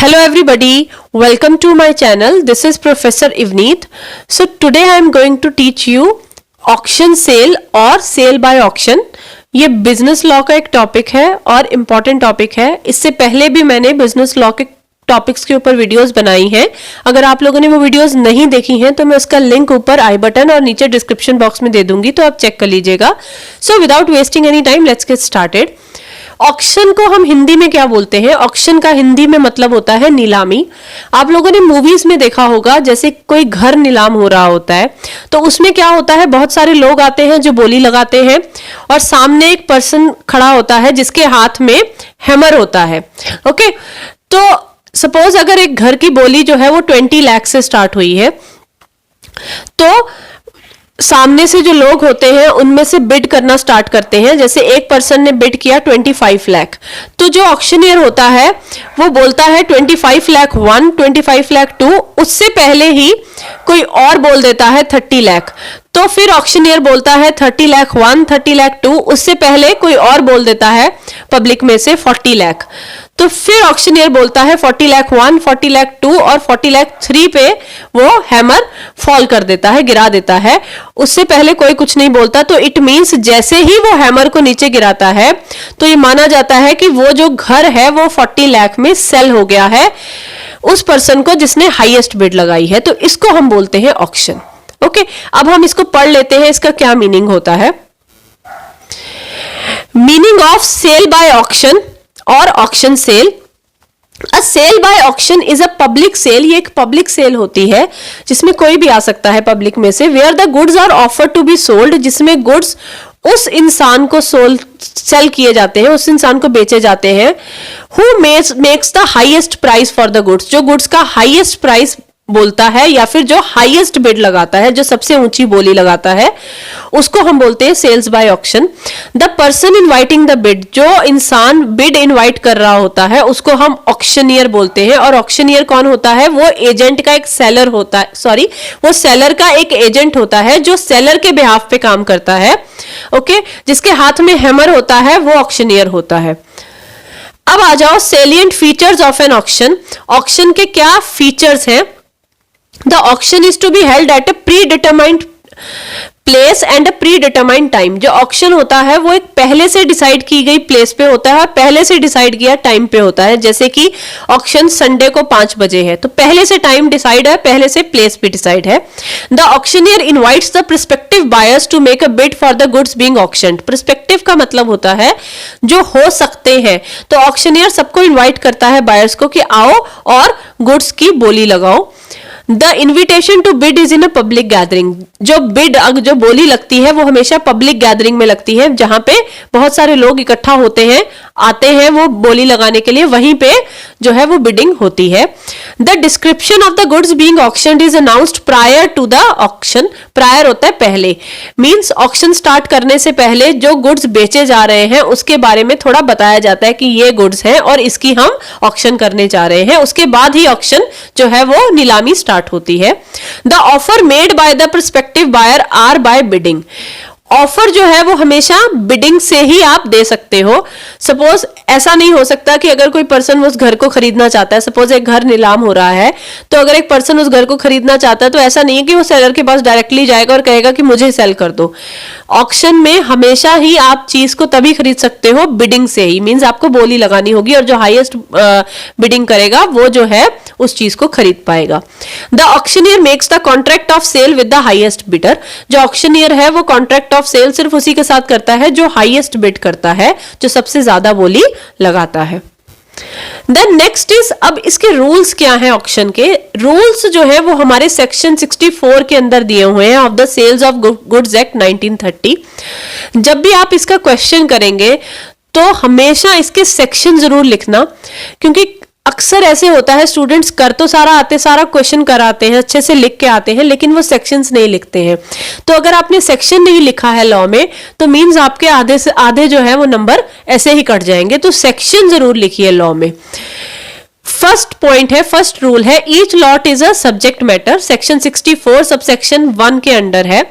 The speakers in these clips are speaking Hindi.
Hello everybody, welcome to my channel. This is Professor Ivneet. So today I am going to teach you auction sale और sale by auction. ये बिजनेस लॉ का एक टॉपिक है और इम्पॉर्टेंट टॉपिक है. इससे पहले भी मैंने बिजनेस लॉ के टॉपिक्स के ऊपर वीडियोस बनाई हैं. अगर आप लोगों ने वो वीडियोस नहीं देखी हैं तो मैं उसका लिंक ऊपर आई बटन और नीचे डिस्क्रिप्शन बॉक्स में दे दूंगी, तो आप चेक कर लीजिएगा. So without wasting any time let's get started. Auction को हम हिंदी में क्या बोलते हैं? ऑक्शन का हिंदी में मतलब होता है नीलामी. आप लोगों ने मूवीज में देखा होगा, जैसे कोई घर नीलाम हो रहा होता है तो उसमें क्या होता है, बहुत सारे लोग आते हैं जो बोली लगाते हैं और सामने एक पर्सन खड़ा होता है जिसके हाथ में हैमर होता है. ओके, तो सपोज अगर एक घर की बोली जो है वो 20 लाख से स्टार्ट हुई है, तो सामने से जो लोग होते हैं उनमें से बिड करना स्टार्ट करते हैं. जैसे एक पर्सन ने बिड किया 25 लाख, तो जो ऑक्शनियर होता है वो बोलता है 25 लाख 1, 25 लाख 2. उससे पहले ही कोई और बोल देता है 30 लाख, तो फिर ऑक्शनियर बोलता है 30 लाख 1, 30 लाख 2. उससे पहले कोई और बोल देता है पब्लिक में से 40 लाख, तो फिर ऑक्शनियर बोलता है 40 लाख 1, 40 लाख 2 और 40 लाख 3 पे वो हैमर फॉल कर देता है, गिरा देता है. उससे पहले कोई कुछ नहीं बोलता. तो इट मींस जैसे ही वो हैमर को नीचे गिराता है तो ये माना जाता है कि वो जो घर है वो 40 लाख में सेल हो गया है उस पर्सन को जिसने हाईएस्ट बिड लगाई है. तो इसको हम बोलते हैं ऑक्शन. ओके, अब हम इसको पढ़ लेते हैं, इसका क्या मीनिंग होता है. Meaning of sale by auction और auction sale. A sale by auction is a public sale. ये एक पब्लिक सेल होती है जिसमें कोई भी आ सकता है पब्लिक में से. Where the goods are offered to be sold, जिसमें गुड्स उस इंसान को सेल किए जाते हैं, उस इंसान को बेचे जाते हैं. Who makes the highest price for the goods, जो गुड्स का हाईएस्ट प्राइस बोलता है या फिर जो हाईएस्ट बिड लगाता है, जो सबसे ऊंची बोली लगाता है, उसको हम बोलते हैं sales by auction. The person inviting the bid, जो इंसान बिड इनवाइट कर रहा होता है उसको हम ऑक्शनियर बोलते हैं. और ऑक्शनियर कौन होता है? वो एजेंट का एक सेलर होता है, सॉरी वो सेलर का एक एजेंट होता है जो सेलर के बिहाफ पे काम करता है. ओके, जिसके हाथ में हैमर होता है वो ऑक्शनियर होता है. अब आ जाओ salient features of an auction. Auction के क्या फीचर्स हैं? The auction is to be held at a predetermined place and a pre determined time. जो ऑक्शन होता है वो एक पहले से डिसाइड की गई प्लेस पे होता है और पहले से डिसाइड किया टाइम पे होता है. जैसे कि ऑक्शन संडे को 5 बजे है, तो पहले से टाइम डिसाइड है, पहले से प्लेस भी डिसाइड है. The auctioneer invites the prospective buyers to make a bid for the goods being auctioned. Prospective का मतलब होता है जो हो सकते हैं. तो ऑक्शनियर सबको इन्वाइट करता है बायर्स को कि आओ और गुड्स की बोली लगाओ. The invitation to bid is in a public gathering. जो बिड, जो बोली लगती है वो हमेशा पब्लिक गैदरिंग में लगती है, जहां पे बहुत सारे लोग इकट्ठा होते हैं, आते हैं वो बोली लगाने के लिए, वहीं पे जो है वो बिडिंग होती है. The description of the goods being auctioned is announced prior to the auction. Prior होता है पहले, मींस ऑक्शन स्टार्ट करने से पहले जो गुड्स बेचे जा रहे हैं उसके बारे में थोड़ा बताया जाता है कि ये गुड्स हैं और इसकी हम ऑक्शन करने जा रहे हैं. उसके बाद ही ऑक्शन जो है वो नीलामी स्टार्ट होती है. The offer made by the prospective buyer are by bidding. Offer जो है वो हमेशा बिडिंग से ही आप दे सकते हो. सपोज ऐसा नहीं हो सकता कि अगर कोई पर्सन उस घर को खरीदना चाहता है, सपोज एक घर नीलाम हो रहा है, तो अगर एक पर्सन उस घर को खरीदना चाहता है तो ऐसा नहीं है कि वो सेलर के पास डायरेक्टली जाएगा और कहेगा कि मुझे सेल कर दो. ऑक्शन में हमेशा ही आप चीज को तभी खरीद सकते हो बिडिंग से ही, मींस आपको बोली लगानी होगी और जो हाईएस्ट बिडिंग करेगा वो जो है उस चीज को खरीद पाएगा. The auctioneer makes the contract of sale with the highest bidder. जो ऑक्शनियर है वो कॉन्ट्रैक्ट ऑफ सेल सिर्फ उसी के साथ करता है जो हाईएस्ट बिड करता है, जो सबसे ज्यादा बोली लगाता है. देन नेक्स्ट इज, अब इसके रूल्स क्या हैं? ऑक्शन के रूल्स जो है वो हमारे सेक्शन 64 के अंदर दिए हुए हैं of the sales of goods act 1930. जब भी आप इसका क्वेश्चन करेंगे तो हमेशा इसके सेक्शन जरूर लिखना, क्योंकि अक्सर ऐसे होता है स्टूडेंट्स कर तो सारा आते, सारा क्वेश्चन कराते हैं, अच्छे से लिख के आते हैं, लेकिन वो सेक्शंस नहीं लिखते हैं. तो अगर आपने सेक्शन नहीं लिखा है लॉ में तो मींस आपके आधे से आधे जो है वो नंबर ऐसे ही कट जाएंगे. तो सेक्शन जरूर लिखिए लॉ में. फर्स्ट पॉइंट है, फर्स्ट रूल है, each lot is a subject matter, section 64 subsection 1 के अंडर है।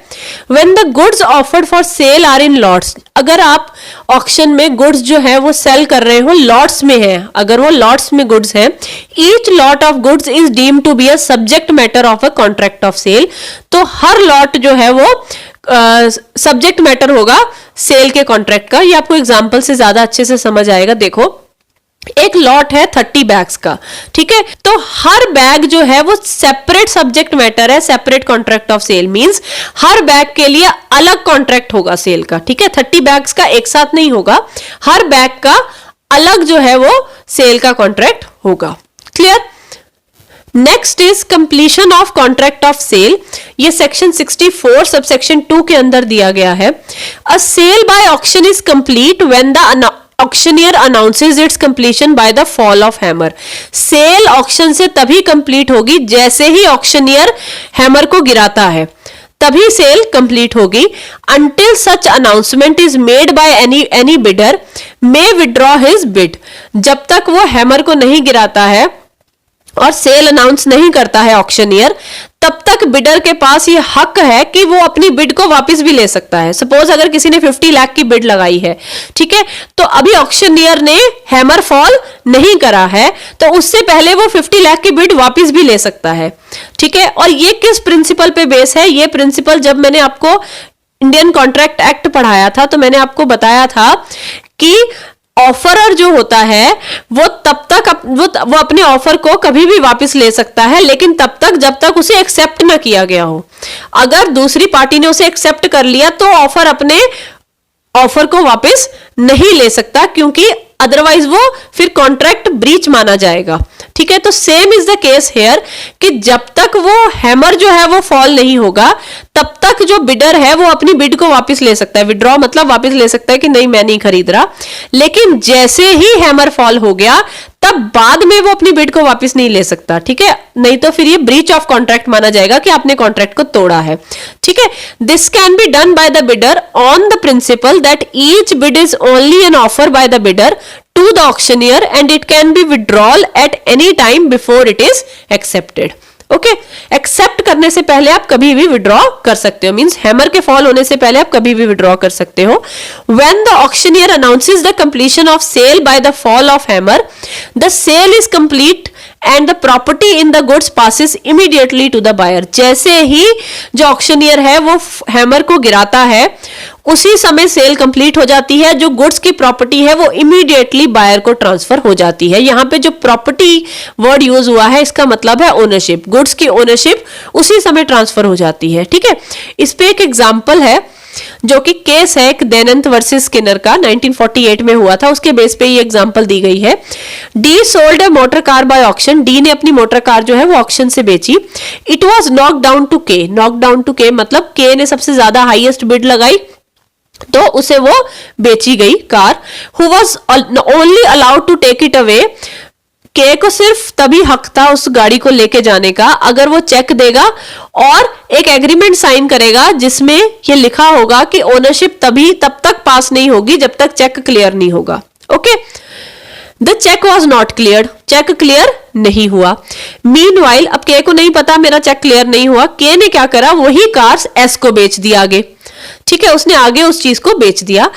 When the goods offered for sale are in lots, अगर आप ऑक्शन में गुड्स जो है वो सेल कर रहे हो लॉट्स में है, अगर वो लॉट्स में गुड्स है, each lot of goods is deemed to be a subject matter of a contract of sale, तो हर लॉट जो है वो सब्जेक्ट मैटर होगा सेल के कॉन्ट्रैक्ट का। ये आपको एग्जाम्पल से ज्यादा अच्छे से समझ आएगा। देखो, एक लॉट है 30 बैग्स का, ठीक है, तो हर बैग जो है वो सेपरेट सब्जेक्ट मैटर है, separate contract of sale means हर बैग के लिए अलग कॉन्ट्रैक्ट होगा सेल का, ठीक है, 30 बैग्स का एक साथ नहीं होगा, हर बैग का अलग जो है वो सेल का कॉन्ट्रैक्ट होगा। Clear? Next is completion of contract of sale, ये सेक्शन 64 सबसेक्शन 2 के अंदर दिया गया है। A sale by auction is complete when the auctioneer announces its completion by the fall of hammer. Sale auction से तभी कंप्लीट होगी जैसे ही ऑक्शनियर हैमर को गिराता है, तभी सेल कंप्लीट होगी। Until such announcement is made by any bidder may withdraw his bid, जब तक वो हैमर को नहीं गिराता है और सेल अनाउंस नहीं करता है ऑक्शनियर, तब तक बिडर के पास ये हक है कि वो अपनी बिड को वापस भी ले सकता है। सपोज अगर किसी ने 50 लाख की बिड लगाई है, ठीक है, तो अभी ऑक्शनियर ने हैमर फॉल नहीं करा है, तो उससे पहले वो 50 लाख की बिड वापस भी ले सकता है, ठीक है। और ये किस प्रिंसिपल पे बेस है? ये प्रिंसिपल जब मैंने आपको इंडियन कॉन्ट्रैक्ट एक्ट पढ़ाया था तो मैंने आपको बताया था कि ऑफरर जो होता है वो तब तक वो अपने ऑफर को कभी भी वापस ले सकता है, लेकिन तब तक जब तक उसे एक्सेप्ट ना किया गया हो। अगर दूसरी पार्टी ने उसे एक्सेप्ट कर लिया तो ऑफर अपने ऑफर को वापस नहीं ले सकता, क्योंकि अदरवाइज वो फिर कॉन्ट्रैक्ट ब्रीच माना जाएगा, ठीक है। तो same is the case hair कि जब तक वो हैमर जो है वो फॉल नहीं होगा तब तक जो बिडर है वो अपनी बिड को वापस ले सकता है। विड्रॉ मतलब वापस ले सकता है कि नहीं मैं नहीं खरीद रहा, लेकिन जैसे ही हैमर फॉल हो गया तब बाद में वो अपनी बिड को वापस नहीं ले सकता, ठीक है, नहीं तो फिर ये ब्रीच ऑफ कॉन्ट्रैक्ट माना जाएगा कि आपने कॉन्ट्रैक्ट को तोड़ा है, ठीक है। This can be done by the bidder on the principal that each bid is only an offer by the bidder to the auctioneer and it can be withdrawal at any time before it is accepted. Okay, accept करने से पहले आप कभी भी विड्रॉ कर सकते हो, मींस हैमर के फॉल होने से पहले आप कभी भी विड्रॉ कर सकते हो। When the auctioneer announces the completion of sale by the fall of hammer, the sale is complete and the property in the goods passes immediately to the buyer. जैसे ही जो ऑक्शनियर है वो हैमर को गिराता है उसी समय सेल कंप्लीट हो जाती है, जो गुड्स की प्रॉपर्टी है वो इमीडिएटली बायर को ट्रांसफर हो जाती है। यहाँ पे जो प्रॉपर्टी वर्ड यूज हुआ है इसका मतलब है ओनरशिप, गुड्स की ओनरशिप उसी समय ट्रांसफर हो जाती है, ठीक है। इस पे एक एग्जांपल है जो कि केस है एक देनंत वर्सेस स्किनर का 1948 में हुआ था, उसके बेस पे ये एग्जांपल दी गई है। D sold a motor car by auction, D ने अपनी मोटर कार जो है वो ऑक्शन से बेची। It was knock down to K, knock down to K मतलब के ने सबसे ज्यादा हाईएस्ट बिड लगाई तो उसे वो बेची गई car. Who was only allowed to take it away, K को सिर्फ तभी हक था उस गाड़ी को लेके जाने का अगर वो चेक देगा और एक एग्रीमेंट साइन करेगा जिसमें ये लिखा होगा कि ओनरशिप तब तक पास नहीं होगी जब तक चेक क्लियर नहीं होगा। Okay, the cheque was not clear, cheque clear नहीं हुआ। मीनवाइल अब के को नहीं पता मेरा चेक क्लियर नहीं हुआ, के ने क्या करा, वही कार एस को बेच दिया आगे, ठीक है, उसने आगे उस चीज को बेच दिया।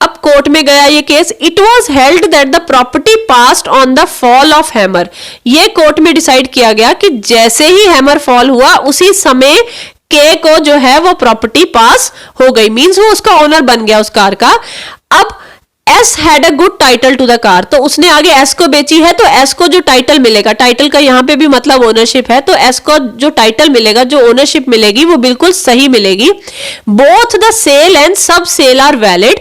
अब कोर्ट में गया ये case, it was held that the property passed on the fall of hammer. ये कोर्ट में डिसाइड किया गया कि जैसे ही हैमर फॉल हुआ उसी समय के को जो है वो प्रॉपर्टी पास हो गई, मींस वो उसका ओनर बन गया उस कार का। अब S had a good title to the car, तो उसने आगे एस को बेची है तो एस को जो टाइटल मिलेगा, टाइटल का यहां पे भी मतलब ओनरशिप है, तो एस को जो टाइटल मिलेगा, जो ओनरशिप मिलेगी वो बिल्कुल सही मिलेगी। बोथ द सेल एंड सब सेल आर वैलिड,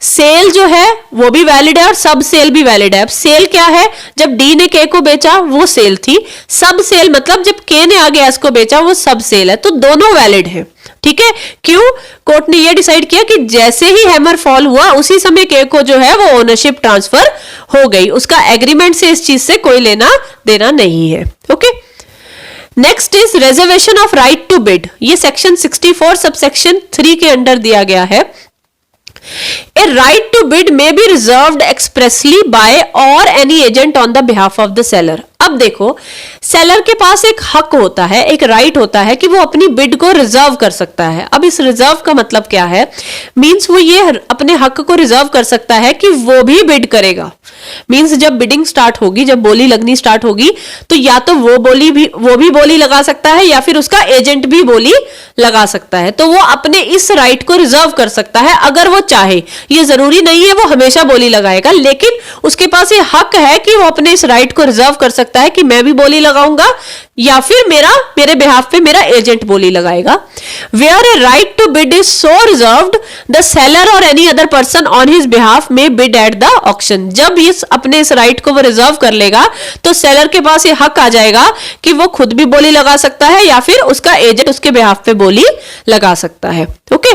सेल जो है वो भी वैलिड है और सब सेल भी वैलिड है। अब सेल क्या है, जब डी ने के को बेचा वो सेल थी, सब सेल मतलब जब के ने आगे एस को बेचा वो सब सेल है, तो दोनों वैलिड है, ठीक है। क्यों, कोर्ट ने ये डिसाइड किया कि जैसे ही हैमर फॉल हुआ उसी समय के को जो है वो ओनरशिप ट्रांसफर हो गई, उसका एग्रीमेंट से इस चीज से कोई लेना देना नहीं है। Okay, next is reservation of right to bid, ये सेक्शन 64 सबसेक्शन 3 के अंडर दिया गया है। A right to bid may be reserved expressly by or any agent on the behalf of the seller. अब देखो, सेलर के पास एक हक होता है, एक राइट होता है कि वो अपनी बिड को रिजर्व कर सकता है. अब इस रिजर्व का मतलब क्या है? मींस वो ये अपने हक को रिजर्व कर सकता है कि वो भी बिड करेगा. मींस जब बिडिंग स्टार्ट होगी, जब बोली लगनी स्टार्ट होगी, तो या तो वो भी बोली लगा सकता है या फिर उसका एजेंट भी बोली लगा सकता है. तो वो अपने इस राइट को रिजर्व कर सकता है अगर वो चाहे. ये जरूरी नहीं है वो हमेशा बोली लगाएगा, लेकिन उसके पास ये हक है कि वो अपने इस राइट को रिजर्व कर सकता है कि मैं भी बोली लगाऊंगा या फिर मेरे बिहाफ पे मेरा एजेंट बोली लगाएगा. Where a right to bid is so reserved, the seller और any other person on his behalf में बिड एट द ऑक्शन. जब अपने इस राइट को वो रिजर्व कर लेगा तो सेलर के पास ये हक आ जाएगा कि वो खुद भी बोली लगा सकता है या फिर उसका एजेंट उसके बिहाफ पे बोली लगा सकता है. Okay,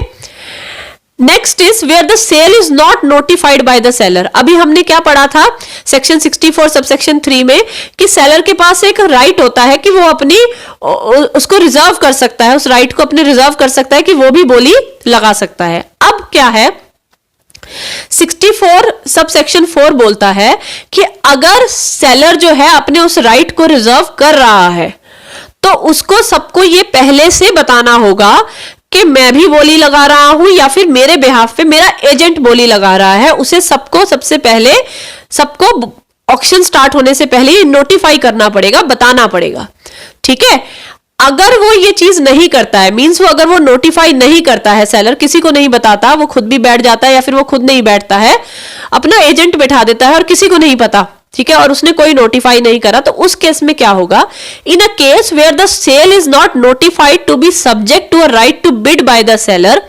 next is where the sale is not notified by the seller. अभी हमने क्या पढ़ा था सेक्शन 64 सबसेक्शन 3 में कि सेलर के पास एक राइट होता है कि वो अपनी उसको रिजर्व कर सकता है, उस राइट को अपने रिजर्व कर सकता है कि वो भी बोली लगा सकता है. अब क्या है, 64 सबसेक्शन 4 बोलता है कि अगर सेलर जो है अपने उस राइट को रिजर्व कर रहा है तो उसको सबको ये पहले से बताना होगा कि मैं भी बोली लगा रहा हूं या फिर मेरे बिहाफ पे मेरा एजेंट बोली लगा रहा है. उसे सबसे पहले सबको ऑक्शन स्टार्ट होने से पहले नोटिफाई करना पड़ेगा, बताना पड़ेगा. ठीक है, अगर वो ये चीज नहीं करता है, मींस वो अगर वो नोटिफाई नहीं करता है, सेलर किसी को नहीं बताता, वो खुद भी बैठ जाता है या फिर वो खुद नहीं बैठता है, अपना एजेंट बैठा देता है और किसी को नहीं पता, ठीक है, और उसने कोई नोटिफाई नहीं करा, तो उस केस में क्या होगा? In a case where the sale is not notified to be subject to a right to bid by the seller,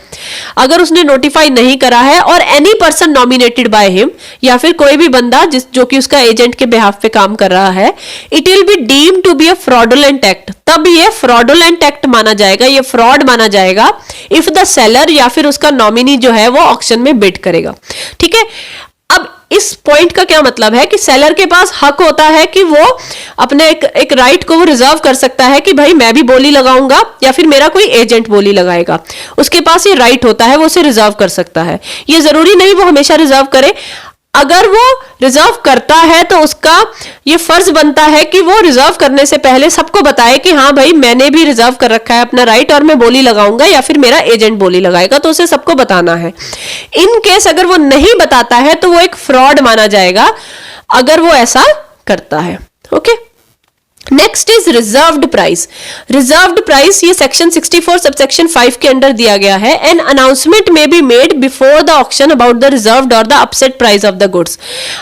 अगर उसने नोटिफाई नहीं करा है और any person nominated by him, या फिर कोई भी बंदा जो कि उसका एजेंट के बिहाफ पे काम कर रहा है, it will be deemed to be a fraudulent act. तब ये फ्रॉडुलेंट एक्ट माना जाएगा, ये फ्रॉड माना जाएगा इफ द सेलर या फिर उसका नॉमिनी जो है वो ऑक्शन में बिड करेगा. ठीक है, अब इस पॉइंट का क्या मतलब है कि सेलर के पास हक होता है कि वो अपने एक राइट को वो रिजर्व कर सकता है कि भाई मैं भी बोली लगाऊंगा या फिर मेरा कोई एजेंट बोली लगाएगा. उसके पास ये राइट होता है, वो उसे रिजर्व कर सकता है. ये जरूरी नहीं वो हमेशा रिजर्व करे. अगर वो रिजर्व करता है तो उसका ये फर्ज बनता है कि वो रिजर्व करने से पहले सबको बताए कि हाँ भाई मैंने भी रिजर्व कर रखा है अपना राइट और मैं बोली लगाऊंगा या फिर मेरा एजेंट बोली लगाएगा, तो उसे सबको बताना है. इन केस अगर वो नहीं बताता है तो वो एक फ्रॉड माना जाएगा अगर वो ऐसा करता है. Okay, next is reserved price. Reserved price ये सेक्शन 64 सबसेक्शन 5 के अंडर दिया गया है. An announcement may be made before the auction about the reserved और the upset price of the goods.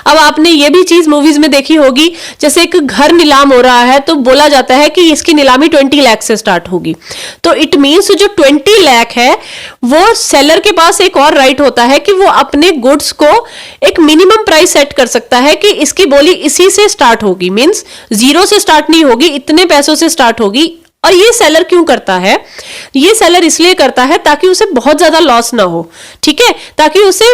अब आपने ये भी चीज मूवीज में देखी होगी, जैसे एक घर नीलाम हो रहा है तो बोला जाता है कि इसकी नीलामी 20 लाख से स्टार्ट होगी. तो इट मीन्स जो 20 लाख है वो सेलर के पास एक और राइट होता है कि वो अपने गुड्स को एक मिनिमम प्राइस सेट कर सकता है कि इसकी बोली इसी से स्टार्ट होगी. मीन्स 0 से स्टार्ट होगी, इतने पैसों से स्टार्ट होगी. और ये सेलर क्यों करता है? ये सेलर इसलिए करता है ताकि उसे बहुत ज्यादा लॉस ना हो. ठीक है, ताकि उसे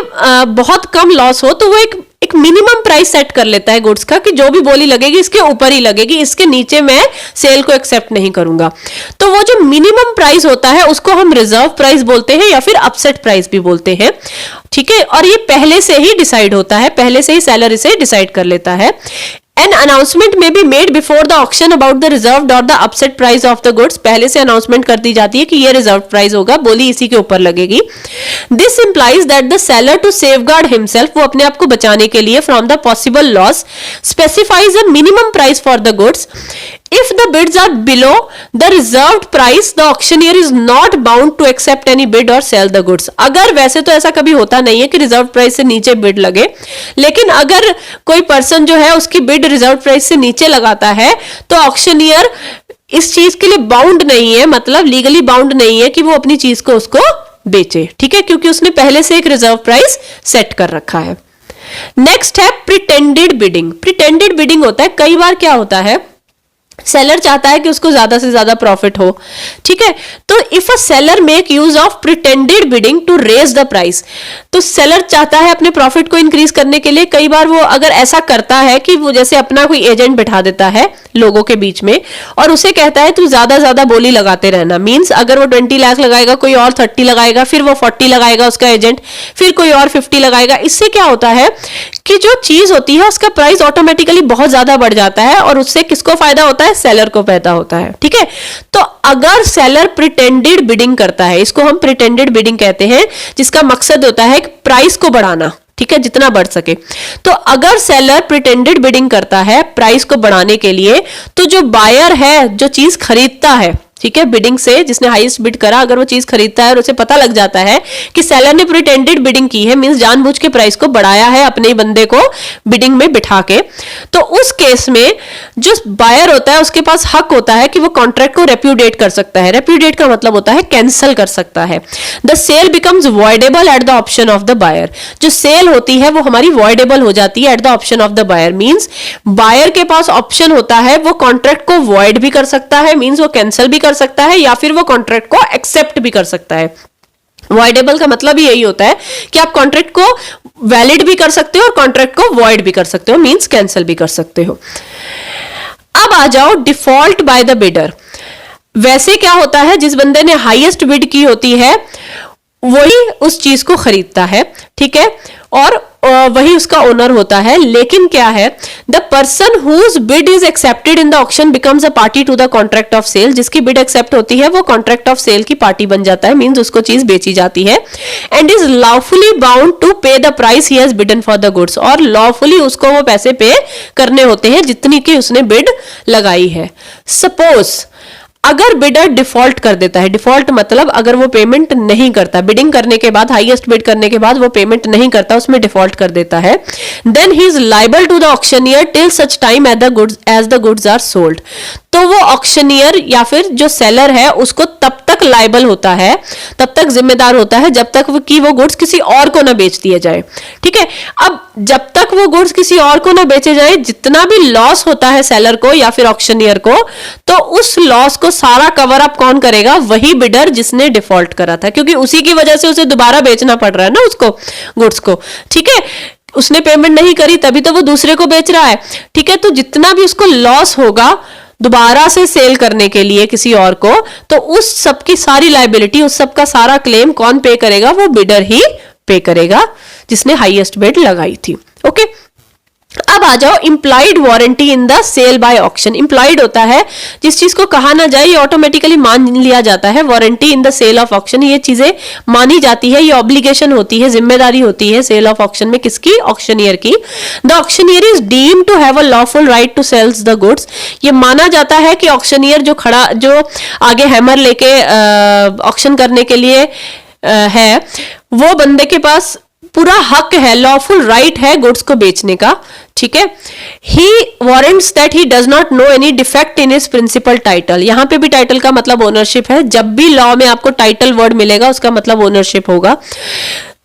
बहुत कम लॉस हो, तो वो एक मिनिमम प्राइस सेट कर लेता है गुड्स का कि जो भी बोली लगेगी इसके ऊपर ही लगेगी, इसके नीचे मैं सेल को एक्सेप्ट नहीं करूंगा. तो वो जो मिनिमम प्राइस होता है उसको हम रिजर्व प्राइस बोलते हैं या फिर अपसेट प्राइस भी बोलते हैं. ठीक है, और ये पहले से ही डिसाइड होता है, पहले से ही सेलर इसे डिसाइड कर लेता है. An announcement may be made before the auction about the reserved or the upset price of the goods. पहले से announcement कर दी जाती है कि ये reserved price होगा, बोली इसी के ऊपर लगेगी. This implies that the seller to safeguard himself, वो अपने आप को बचाने के लिए from the possible loss, specifies a minimum price for the goods. If the bids are below the reserved price, the auctioneer is not bound to accept any bid or sell the goods. अगर वैसे तो ऐसा कभी होता नहीं है कि रिजर्व प्राइस से नीचे बिड लगे, लेकिन अगर कोई पर्सन जो है उसकी बिड रिजर्व प्राइस से नीचे लगाता है तो ऑक्शनियर इस चीज के लिए बाउंड नहीं है, मतलब लीगली बाउंड नहीं है कि वो अपनी चीज को उसको बेचे. ठीक है, क्योंकि उसने पहले से एक रिजर्व प्राइस सेट कर रखा है. नेक्स्ट है प्रिटेंडेड बिडिंग. प्रिटेंडेड बिडिंग होता है, कई बार क्या होता है सेलर चाहता है कि उसको ज्यादा से ज्यादा प्रॉफिट हो, ठीक है। तो if a seller make use of pretended bidding to raise the price, तो सेलर चाहता है अपने प्रॉफिट को इंक्रीज करने के लिए, कई बार वो अगर ऐसा करता है कि वो जैसे अपना कोई एजेंट बिठा देता है लोगों के बीच में और उसे कहता है तू ज्यादा बोली लगाते रहना, मींस अगर वो 20 लाख लगाएगा, कोई और 30 लगाएगा, फिर वो 40 लगाएगा उसका एजेंट, फिर कोई और 50 लगाएगा। इससे क्या होता है कि जो चीज होती है उसका प्राइस ऑटोमेटिकली बहुत ज्यादा बढ़ जाता है और उससे किसको फायदा होता है? सेलर को फायदा होता है, ठीक है। तो अगर सेलर प्रिटेंडेड बिडिंग करता है, इसको हम प्रिटेंडेड बिडिंग कहते हैं, जिसका मकसद होता है प्राइस को बढ़ाना, ठीक है, जितना बढ़ सके। तो अगर सेलर प्रिटेंडेड बिडिंग करता है प्राइस को बढ़ाने के लिए, तो जो बायर है, जो चीज खरीदता है, ठीक है, बिडिंग से जिसने हाईएस्ट बिड करा, अगर वो चीज खरीदता है और उसे पता लग जाता है कि सेलर ने प्रिटेंडेड बिडिंग की है, मींस जानबूझ के प्राइस को बढ़ाया है अपने ही बंदे को बिडिंग में बिठा के, तो उस केस में जो बायर होता है उसके पास हक होता है कि वो कॉन्ट्रैक्ट को रेप्यूडिएट कर सकता है। रेप्यूडिएट का मतलब होता है कैंसिल कर सकता है। The sale becomes voidable at the option of the buyer. जो सेल होती है वो हमारी वॉइडेबल हो जाती है at the option of the buyer, means buyer के पास ऑप्शन होता है, वो कॉन्ट्रैक्ट को वॉइड भी कर सकता है, मींस वो कैंसिल भी कर सकता है, या फिर वो कॉन्ट्रैक्ट को एक्सेप्ट भी कर सकता है। वॉइडेबल का मतलब ही यही होता है कि आप कॉन्ट्रैक्ट को वैलिड भी कर सकते हो और कॉन्ट्रैक्ट को वॉइड भी कर सकते हो, मींस कैंसिल भी कर सकते हो। अब आ जाओ डिफॉल्ट बाय द बिडर। वैसे क्या होता है, जिस बंदे ने हाईएस्ट बिड की होती है वही उस चीज को खरीदता है, ठीक है, और वही उसका ओनर होता है। लेकिन क्या है, the person whose bid is accepted in the auction becomes a party to the contract of sale. जिसकी बिड एक्सेप्ट होती है वो कॉन्ट्रैक्ट ऑफ सेल की पार्टी बन जाता है, मींस उसको चीज बेची जाती है। And is lawfully bound to pay the price he has bidden for the goods, और लॉफुली उसको वो पैसे पे करने होते हैं जितनी की उसने बिड लगाई है। सपोज अगर बिडर डिफॉल्ट कर देता है, डिफॉल्ट मतलब अगर वो पेमेंट नहीं करता, बिडिंग करने के बाद, हाईएस्ट बिड करने के बाद वो पेमेंट नहीं करता, उसमें डिफॉल्ट कर देता है, then he is liable to the auctioneer till such time as the goods are sold. तो वो ऑक्शनियर या फिर जो सेलर है उसको तब तक लाइबल होता है, तब तक जिम्मेदार होता है जब तक वो गुड्स किसी और को ना बेच दिए जाए, ठीक है। अब जब तक वो गुड्स किसी और को ना बेचे जाए, जितना भी लॉस होता है सेलर को या फिर ऑक्शनियर को, तो उस लॉस को सारा कवर अप कौन करेगा? वही बिडर जिसने डिफॉल्ट करा था, क्योंकि उसी की वजह से उसे दोबारा बेचना पड़ रहा है ना उसको गुड्स को, ठीक है। उसने पेमेंट नहीं करी तभी तो वो दूसरे को बेच रहा है, ठीक है। तो जितना भी उसको लॉस होगा दोबारा से सेल करने के लिए किसी और को, तो उस सब की सारी लायबिलिटी, उस सब का सारा क्लेम कौन पे करेगा? वो बिडर ही पे करेगा जिसने हाईएस्ट बिड लगाई थी, ओके। अब आ जाओ implied warranty in the sale by auction. Implied होता है जिस चीज को कहा ना जाए, ये ऑटोमेटिकली मान लिया जाता है। Warranty in the sale of auction, ये चीजें मानी जाती है, ये ऑब्लिगेशन होती है, जिम्मेदारी होती है सेल ऑफ ऑक्शन में। किसकी? ऑक्शनियर की। The auctioneer is deemed to have a lawful right to sales the goods. ये माना जाता है कि ऑक्शनियर जो आगे हैमर लेके ऑक्शन करने के लिए है, वो बंदे के पास पूरा हक है, लॉफुल राइट है गुड्स को बेचने का, ठीक है। He warrants that he does not know any defect in his principal title. यहां पे भी टाइटल का मतलब ओनरशिप है। जब भी लॉ में आपको टाइटल वर्ड मिलेगा उसका मतलब ओनरशिप होगा।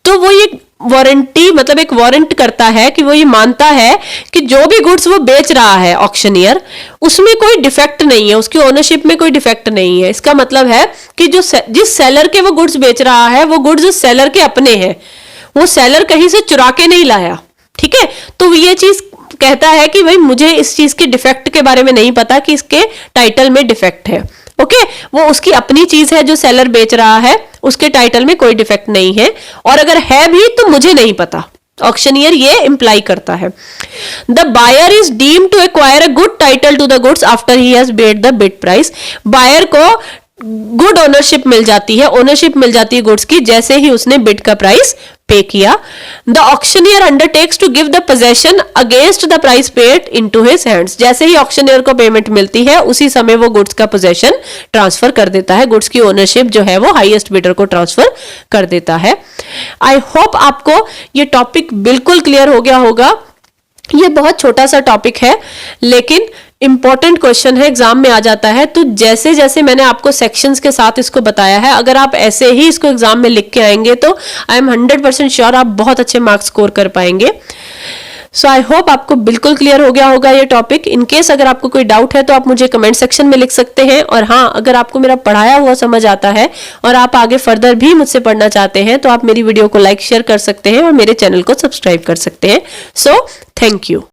तो वो ये वारंटी मतलब एक वारंट करता है कि वो ये मानता है कि जो भी गुड्स वो बेच रहा है ऑक्शनियर, उसमें कोई डिफेक्ट नहीं है, उसकी ओनरशिप में कोई डिफेक्ट नहीं है। इसका मतलब है कि जिस सेलर के वो गुड्स बेच रहा है, वो गुड्स सेलर के अपने हैं, वो सेलर कहीं से चुरा के नहीं लाया, ठीक है। तो ये चीज कहता है कि भाई मुझे इस चीज के डिफेक्ट के बारे में नहीं पता कि इसके टाइटल में डिफेक्ट है, ओके। वो उसकी अपनी चीज है जो सेलर बेच रहा है, उसके टाइटल में कोई डिफेक्ट नहीं है, और अगर है भी तो मुझे नहीं पता। ऑक्शनियर ये इंप्लाई करता है। The buyer is deemed to acquire a good title to the goods after he has paid the bid price. Buyer को गुड ओनरशिप मिल जाती है, ओनरशिप मिल जाती है गुड्स की जैसे ही उसने बिड का प्राइस पे किया। The auctioneer undertakes to give the possession against the price paid into his hands. जैसे ही ऑक्शनियर को पेमेंट मिलती है उसी समय वो गुड्स का पोजेशन ट्रांसफर कर देता है, गुड्स की ओनरशिप जो है वो हाईएस्ट बिडर को ट्रांसफर कर देता है। आई होप आपको ये टॉपिक बिल्कुल क्लियर हो गया होगा। ये बहुत छोटा सा टॉपिक है लेकिन इंपॉर्टेंट क्वेश्चन है, एग्जाम में आ जाता है। तो जैसे जैसे मैंने आपको सेक्शंस के साथ इसको बताया है, अगर आप ऐसे ही इसको एग्जाम में लिख के आएंगे तो आई एम 100% श्योर आप बहुत अच्छे मार्क्स स्कोर कर पाएंगे। सो आई होप आपको बिल्कुल क्लियर हो गया होगा ये टॉपिक। इन केस अगर आपको कोई डाउट है तो आप मुझे कमेंट सेक्शन में लिख सकते हैं। और हाँ, अगर आपको मेरा पढ़ाया हुआ समझ आता है और आप आगे फर्दर भी मुझसे पढ़ना चाहते हैं तो आप मेरी वीडियो को लाइक शेयर कर सकते हैं और मेरे चैनल को सब्सक्राइब कर सकते हैं। So thank you.